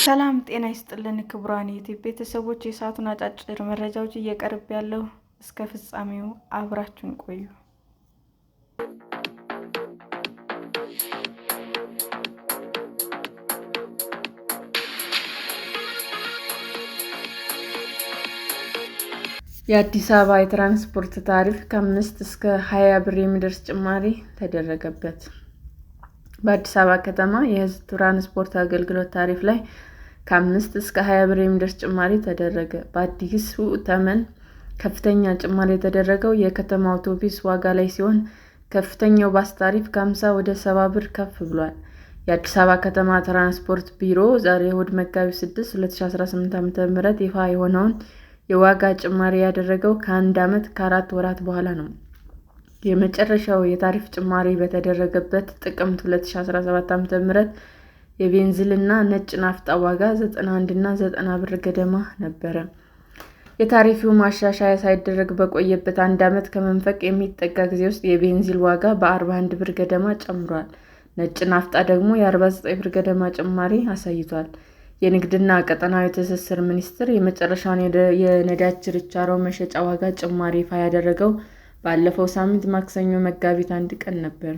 ሰላም ጤና ይስጥልን ክቡራን የዩቲዩብ ቤተሰቦች፣ የሰዓቱን አጫጭር መረጃዎች እየቀርብ ያለው እስከ ፍጻሜው አብራችሁን ቆዩ። የአዲስ አበባ የትራንስፖርት ታሪፍ ከ5 እስከ 20 ብር የሚደርስ ጭማሪ ተደረገበት። በአዲስ አበባ ከተማ የሕዝብ ትራንስፖርት አገልግሎት ታሪፍ ላይ ከ5 እስከ 20 ብር የሚደርስ ጭማሪ ተደረገ። በአዲሱ ተመን ከፍተኛ ጭማሪ የተደረገው የከተማ አውቶቡስ ዋጋ ላይ ሲሆን ከፍተኛው ባስ ታሪፍ ከ50 ወደ 70 ብር ከፍ ብሏል። የአዲስ አበባ ከተማ ትራንስፖርት ቢሮ ዛሬ እሁድ መጋቢት 6, 2018 ዓ.ም ይፋ የሆነውን የዋጋ ጭማሪ ያደረገው ከ1 ዓመት ከ4 ወራት በኋላ ነው። የመጨረሻው የታሪፍ ጭማሪ በተደረገበት ጥቅምት 2017 ዓ.ም የቤንዚልና ነጭ ናፍጣ ዋጋ 91 እና 90 ብር ገደማ ነበረ። የታሪፉ ማሻሻያ ሳይደረግ በቆየበት 1 ዓመት ከመንፈቅ የሚጠጋ ጊዜ ውስጥ የቤንዚን ዋጋ በ41 ብር ገደማ ጨምሯል። ነጭ ናፍጣ ደግሞ የ49 ብር ገደማ ጭማሪ አሳይቷል። የንግድና ቀጠናዊ ትስስር ሚኒስቴር የመጨረሻውን የነዳጅ ችርቻሮ መሸጫ ዋጋ ጭማሪ ይፋ ያደረገው ባለፈው ሳምንት ማክሰኞ መጋቢት 1 ቀን ነበር።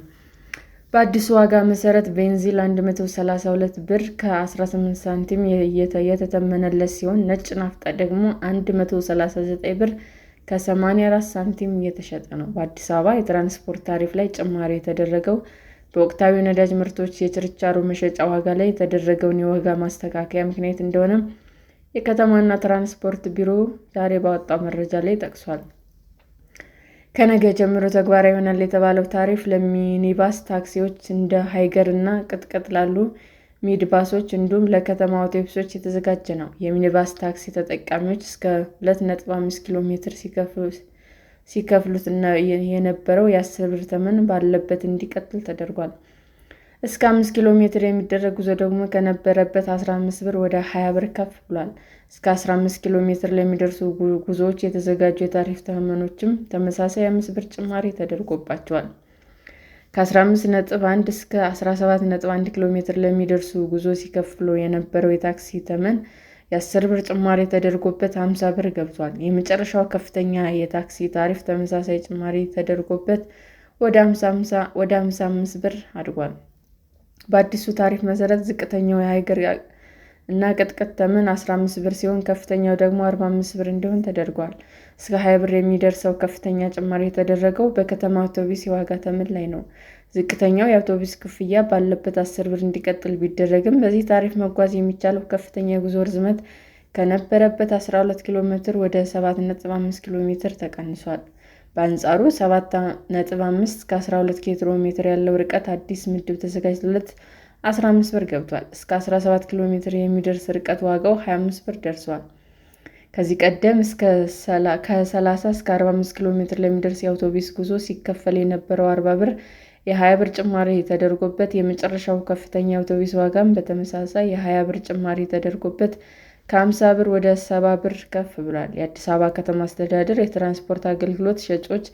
በአዲሱ ዋጋ መሰረት ቤንዚን 132 ብር ከ18 ሳንቲም የተተመነለት ሲሆን ነጭ ናፍጣ ደግሞ 139 ብር ከ84 ሳንቲም እየተሸጠ ነው። በአዲስ አበባ የትራንስፖርት ታሪፍ ላይ ጭማሪ የተደረገው በወቅታዊ ነዳጅ ምርቶች የችርቻሮ መሸጫ ዋጋ ላይ የተደረገውን የዋጋ ማስተካከያ ምክንያት እንደሆነ የከተማና ትራንስፖርት ቢሮ ዛሬ ባወጣው መረጃ ላይ ጠቅሷል። ከነገ ጀምሮ ተግባራዊ ይሆናል የተባለው ታሪፍ ለሚኒባስ ታክሲዎች፣ እንደ ሃይገር እና ቅጥቅጥ ላሉ ሚኒባሶች እንዲሁም ለከተማ አውቶቡሶች የተዘጋጀ ነው። የሚኒባስ ታክሲ ተጠቃሚዎች እስከ 2.5 ኪሎ ሜትር ሲከፍሉት የነበረው የ10 ብር ተመን ባለበት እንዲቀጥል ተደርጓል። እስከ 5 ኪሎ ሜትር የሚደረግ ጉዞ ደግሞ ከነበረበት 15 ብር ወደ 20 ብር ከፍ ብሏል። እስከ 15 ኪሎ ሜትር ለሚደርሱ ጉዞዎች የተዘጋጁ የታሪፍ ተመኖችም ተመሳሳይ 5 ብር ጭማሪ ተደርጎባቸዋል። ከ15.1 እስከ 17.1 ኪሎ ሜትር ለሚደርሱ ጉዞ ሲከፍሉ የነበረው የታክሲ ተመን የ10 ብር ጭማሪ ተደርጎበት 50 ብር ገብቷል። የመጨረሻው ከፍተኛ የታክሲ ታሪፍ ተመሳሳይ ጭማሪ ተደርጎበት ወደ 55 ብር አድጓል። በአዲሱ ታሪፍ መሰረት ዝቅተኛው የሃይገር እና ቅጥቅጥ ተመን 15 ብር ሲሆን ከፍተኛው ደግሞ 45 ብር እንዲሆን ተደርጓል። እስከ 20 ብር የሚደርሰው ከፍተኛ ጭማሪ የተደረገው በከተማ አውቶቡስ የዋጋ ተመን ላይ ነው። ዝቅተኛው የአውቶቡስ ክፍያ ባለበት 10 ብር እንዲቀጥል ቢደረግም በዚህ ታሪፍ መጓዝ የሚቻለው ከፍተኛ የጉዞ ርዝመት ከነበረበት 12 ኪሎ ሜትር ወደ 7.5 ኪሎ ሜትር ተቀንሷል። በአንጻሩ 7.5 እስከ 12 ኪሎ ሜትር ያለው ርቀት አዲስ ምድብ ተዘጋጅቶለት 15 ብር ገብቷል። እስከ 17 ኪሎ ሜትር የሚደርስ ርቀት ዋጋው 25 ብር ደርሷል። ከዚህ ቀደም ከ30 እስከ 45 ኪሎ ሜትር ለሚደርስ የአውቶቡስ ጉዞ ሲከፈል የነበረው 40 ብር የ20 ብር ጭማሪ ተደርጎበት የመጨረሻው ከፍተኛ የአውቶቡስ ዋጋም በተመሳሳይ የ20 ብር ጭማሪ ተደርጎበት ከ50 ብር ወደ 70 ብር ከፍ ብሏል። የአዲስ አበባ ከተማ አስተዳደር የትራንስፖርት አገልግሎት ሸጮች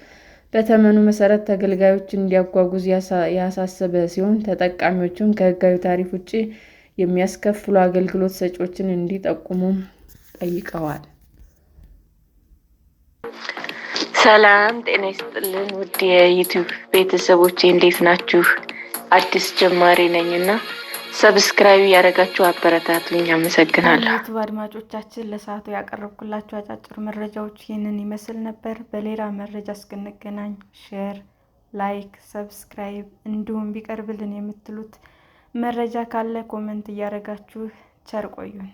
በተመኑ መሰረት ተገልጋዮችን እንዲያጓጉዙ ያሳሰበ ሲሆን ተጠቃሚዎችም ከሕጋዊ ታሪፍ ውጭ የሚያስከፍሉ አገልግሎት ሰጪዎችን እንዲጠቁሙም ጠይቀዋል። ሰላም ጤና ይስጥልን ውድ የዩቲዩብ ቤተሰቦቼ እንዴት ናችሁ? አዲስ ጀማሪ ነኝና ሰብስክራይብ ያደረጋችሁ አበረታቱኝ። አመሰግናለሁ። ዩቲዩብ አድማጮቻችን ለሰዓቱ ያቀረብኩላችሁ አጫጭር መረጃዎች ይህንን ይመስል ነበር። በሌላ መረጃ እስክንገናኝ ሼር፣ ላይክ፣ ሰብስክራይብ እንዲሁም ቢቀርብልን የምትሉት መረጃ ካለ ኮሜንት እያደረጋችሁ ቸር ቆዩን።